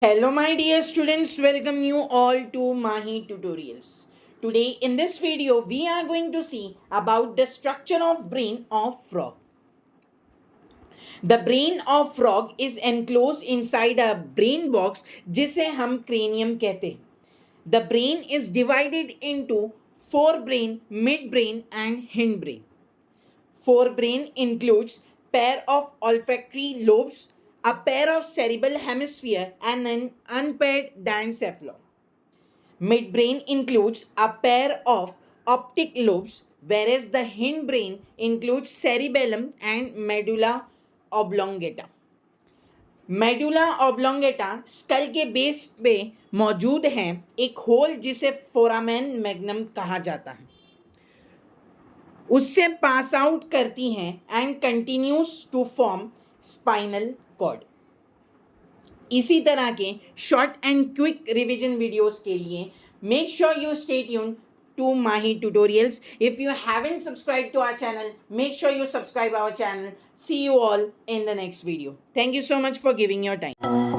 Hello my dear students, welcome you all to Mahi tutorials. Today in this video we are going to see about the structure of brain of frog. The brain of frog is enclosed inside a brain box जिसे हम cranium कहते हैं. The brain is divided into forebrain, midbrain and hindbrain. Forebrain includes pair of olfactory lobes, a pair of cerebral hemisphere and an unpaired diencephalon. Midbrain includes a pair of optic lobes, whereas the hindbrain includes cerebellum and medulla oblongata. Medulla oblongata skull के base पे मौजूद है एक whole जिसे foramen magnum कहा जाता है. उससे पास आउट करती हैं and continues to form spinal cord. इसी तरह के short and quick revision videos के लिए make sure you stay tuned to Mahi tutorials. If you haven't subscribed to our channel, make sure you subscribe our channel. See you all in the next video. Thank you so much for giving your time.